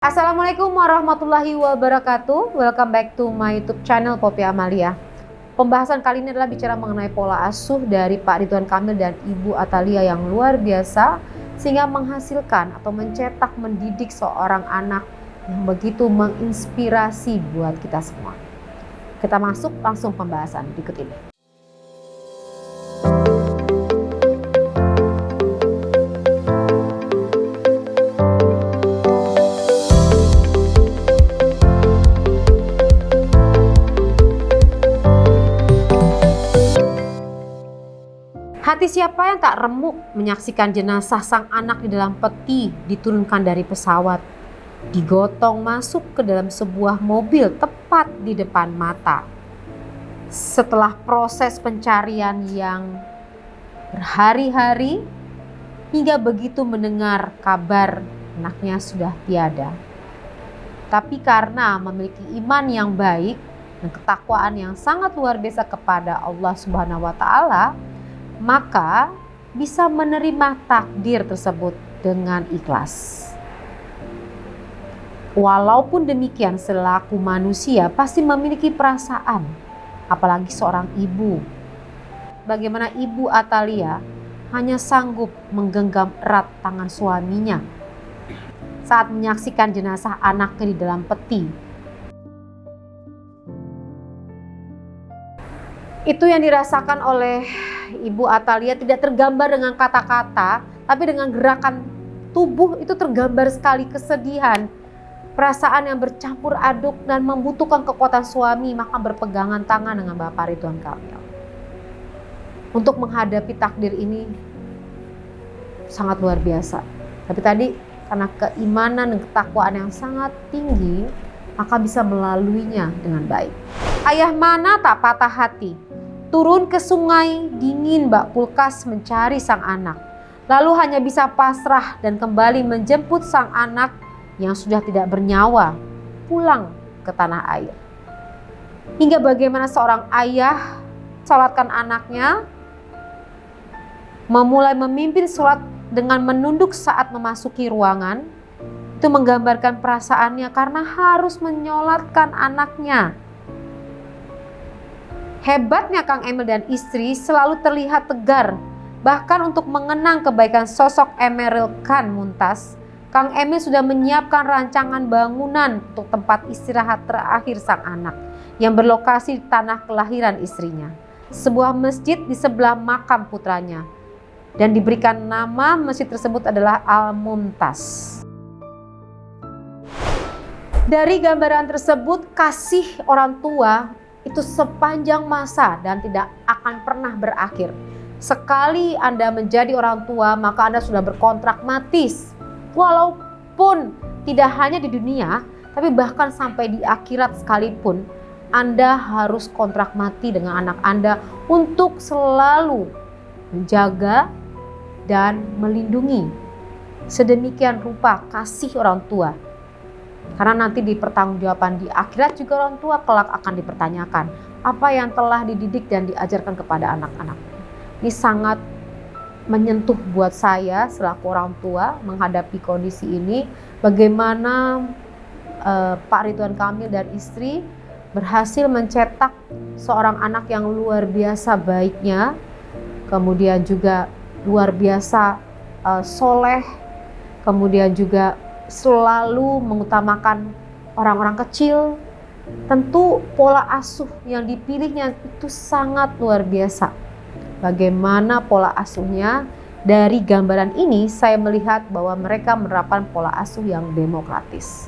Assalamualaikum warahmatullahi wabarakatuh. Welcome back to my YouTube channel Poppy Amalia. Pembahasan kali ini adalah bicara mengenai pola asuh dari Pak Ridwan Kamil dan Ibu Atalia yang luar biasa sehingga menghasilkan atau mencetak mendidik seorang anak yang begitu menginspirasi buat kita semua. Kita masuk langsung pembahasan berikut ini. Hati siapa yang tak remuk menyaksikan jenazah sang anak di dalam peti diturunkan dari pesawat, digotong masuk ke dalam sebuah mobil tepat di depan mata. Setelah proses pencarian yang berhari-hari, hingga begitu mendengar kabar anaknya sudah tiada. Tapi karena memiliki iman yang baik dan ketakwaan yang sangat luar biasa kepada Allah Subhanahu wa Ta'ala, maka bisa menerima takdir tersebut dengan ikhlas. Walaupun demikian, selaku manusia pasti memiliki perasaan, apalagi seorang ibu. Bagaimana Ibu Atalia hanya sanggup menggenggam erat tangan suaminya saat menyaksikan jenazah anaknya di dalam peti. Itu yang dirasakan oleh Ibu Atalia tidak tergambar dengan kata-kata, tapi dengan gerakan tubuh itu tergambar sekali kesedihan, perasaan yang bercampur aduk dan membutuhkan kekuatan suami, maka berpegangan tangan dengan Bapak Ridwan Kamil. Untuk menghadapi takdir ini sangat luar biasa. Tapi tadi karena keimanan dan ketakwaan yang sangat tinggi, maka bisa melaluinya dengan baik. Ayah mana tak patah hati, turun ke sungai dingin bak kulkas mencari sang anak. Lalu hanya bisa pasrah dan kembali menjemput sang anak yang sudah tidak bernyawa pulang ke tanah air. Hingga bagaimana seorang ayah salatkan anaknya, memulai memimpin sholat dengan menunduk saat memasuki ruangan. Itu menggambarkan perasaannya karena harus menyolatkan anaknya. Hebatnya Kang Emil dan istri selalu terlihat tegar. Bahkan untuk mengenang kebaikan sosok Emeril Khan Mumtaz, Kang Emil sudah menyiapkan rancangan bangunan untuk tempat istirahat terakhir sang anak yang berlokasi di tanah kelahiran istrinya. Sebuah masjid di sebelah makam putranya. Dan diberikan nama masjid tersebut adalah Al-Mumtaz. Dari gambaran tersebut, kasih orang tua itu sepanjang masa dan tidak akan pernah berakhir. Sekali Anda menjadi orang tua, maka Anda sudah berkontrak mati. Walaupun tidak hanya di dunia, tapi bahkan sampai di akhirat sekalipun, Anda harus kontrak mati dengan anak Anda untuk selalu menjaga dan melindungi. Sedemikian rupa kasih orang tua. Karena nanti di pertanggungjawaban di akhirat juga orang tua kelak akan dipertanyakan apa yang telah dididik dan diajarkan kepada anak-anak. Ini sangat menyentuh buat saya selaku orang tua menghadapi kondisi ini. Bagaimana Pak Ridwan Kamil dan istri berhasil mencetak seorang anak yang luar biasa baiknya, kemudian juga luar biasa soleh, kemudian juga selalu mengutamakan orang-orang kecil. Tentu pola asuh yang dipilihnya itu sangat luar biasa. Bagaimana pola asuhnya? Dari gambaran ini saya melihat bahwa mereka menerapkan pola asuh yang demokratis.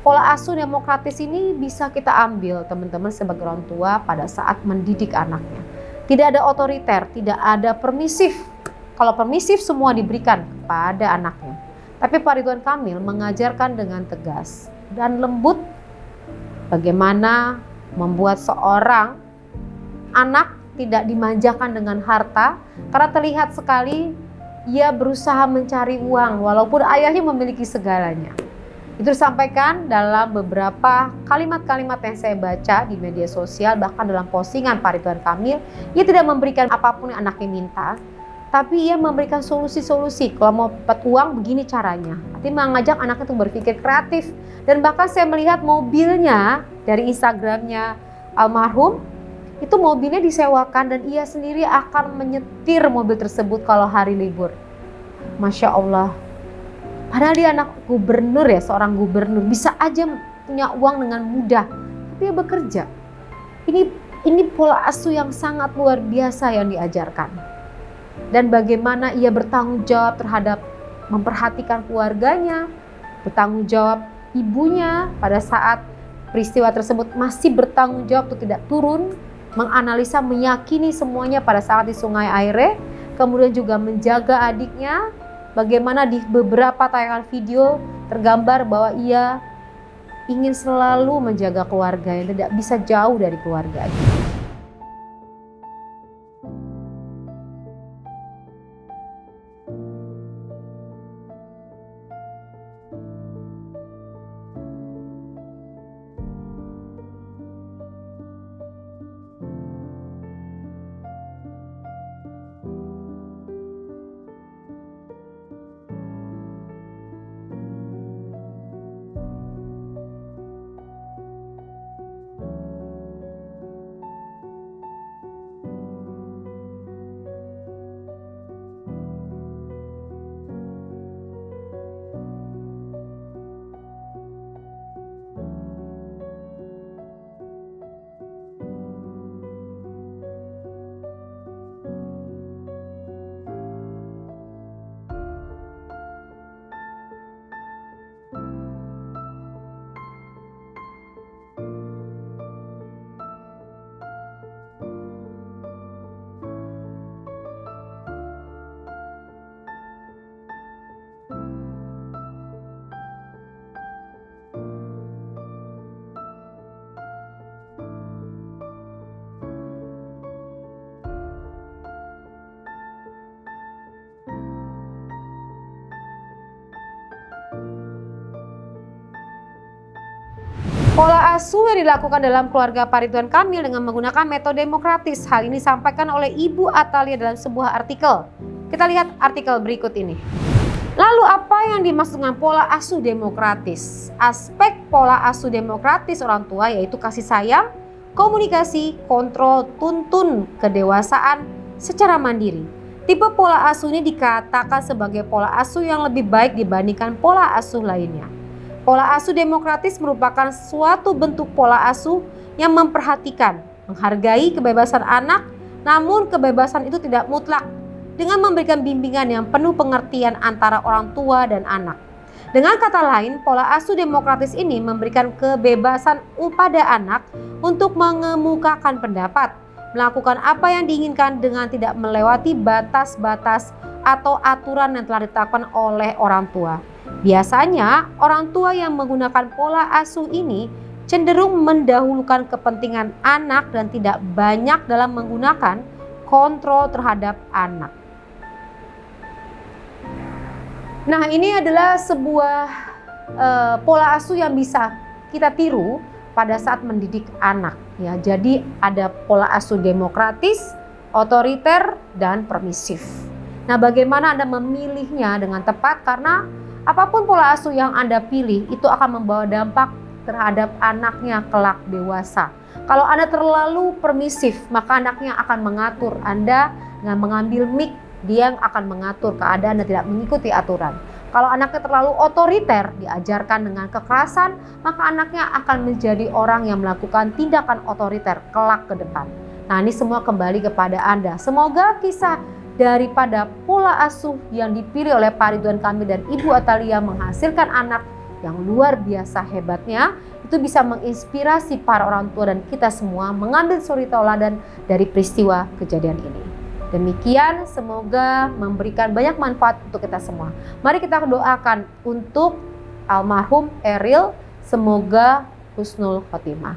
Pola asuh demokratis ini bisa kita ambil teman-teman sebagai orang tua pada saat mendidik anaknya. Tidak ada otoriter, tidak ada permisif. Kalau permisif semua diberikan kepada anaknya. Tapi Pak Ridwan Kamil mengajarkan dengan tegas dan lembut bagaimana membuat seorang anak tidak dimanjakan dengan harta, karena terlihat sekali ia berusaha mencari uang walaupun ayahnya memiliki segalanya. Itu disampaikan dalam beberapa kalimat-kalimat yang saya baca di media sosial, bahkan dalam postingan Pak Ridwan Kamil. Ia tidak memberikan apapun yang anaknya minta, Tapi ia memberikan solusi-solusi. Kalau mau dapat uang begini caranya. Artinya mengajak anaknya untuk berpikir kreatif. Dan bahkan saya melihat mobilnya dari Instagramnya almarhum, itu mobilnya disewakan dan ia sendiri akan menyetir mobil tersebut kalau hari libur. Masya Allah. Padahal dia anak gubernur ya, seorang gubernur. Bisa aja punya uang dengan mudah. Tapi dia bekerja. Ini pola asuh yang sangat luar biasa yang diajarkan. Dan bagaimana ia bertanggung jawab terhadap memperhatikan keluarganya, bertanggung jawab ibunya pada saat peristiwa tersebut, masih bertanggung jawab untuk tidak turun, menganalisa, meyakini semuanya pada saat di Sungai Aire, kemudian juga menjaga adiknya. Bagaimana di beberapa tayangan video tergambar bahwa ia ingin selalu menjaga keluarga yang tidak bisa jauh dari keluarganya. Pola asuh yang dilakukan dalam keluarga Pak Ridwan Kamil dengan menggunakan metode demokratis. Hal ini disampaikan oleh Ibu Atalia dalam sebuah artikel. Kita lihat artikel berikut ini. Lalu apa yang dimaksud dengan pola asuh demokratis? Aspek pola asuh demokratis orang tua yaitu kasih sayang, komunikasi, kontrol, tuntun, kedewasaan secara mandiri. Tipe pola asuh ini dikatakan sebagai pola asuh yang lebih baik dibandingkan pola asuh lainnya. Pola asuh demokratis merupakan suatu bentuk pola asuh yang memperhatikan, menghargai kebebasan anak, namun kebebasan itu tidak mutlak, dengan memberikan bimbingan yang penuh pengertian antara orang tua dan anak. Dengan kata lain, pola asuh demokratis ini memberikan kebebasan pada anak untuk mengemukakan pendapat, melakukan apa yang diinginkan dengan tidak melewati batas-batas atau aturan yang telah ditetapkan oleh orang tua. Biasanya, orang tua yang menggunakan pola asuh ini cenderung mendahulukan kepentingan anak dan tidak banyak dalam menggunakan kontrol terhadap anak. Nah, ini adalah sebuah pola asuh yang bisa kita tiru pada saat mendidik anak. Ya, jadi ada pola asuh demokratis, otoriter, dan permisif. Nah, bagaimana Anda memilihnya dengan tepat? Karena apapun pola asuh yang Anda pilih itu akan membawa dampak terhadap anaknya kelak dewasa. Kalau Anda terlalu permisif, maka anaknya akan mengatur Anda dengan mengambil mic, dia yang akan mengatur keadaan dan tidak mengikuti aturan. Kalau anaknya terlalu otoriter, diajarkan dengan kekerasan, maka anaknya akan menjadi orang yang melakukan tindakan otoriter kelak ke depan. Nah, ini semua kembali kepada Anda. Semoga kisah daripada pola asuh yang dipilih oleh Pak Ridwan Kamil dan Ibu Atalia menghasilkan anak yang luar biasa hebatnya, itu bisa menginspirasi para orang tua dan kita semua mengambil suri tauladan dari peristiwa kejadian ini. Demikian, semoga memberikan banyak manfaat untuk kita semua. Mari kita doakan untuk almarhum Eril, semoga husnul khotimah.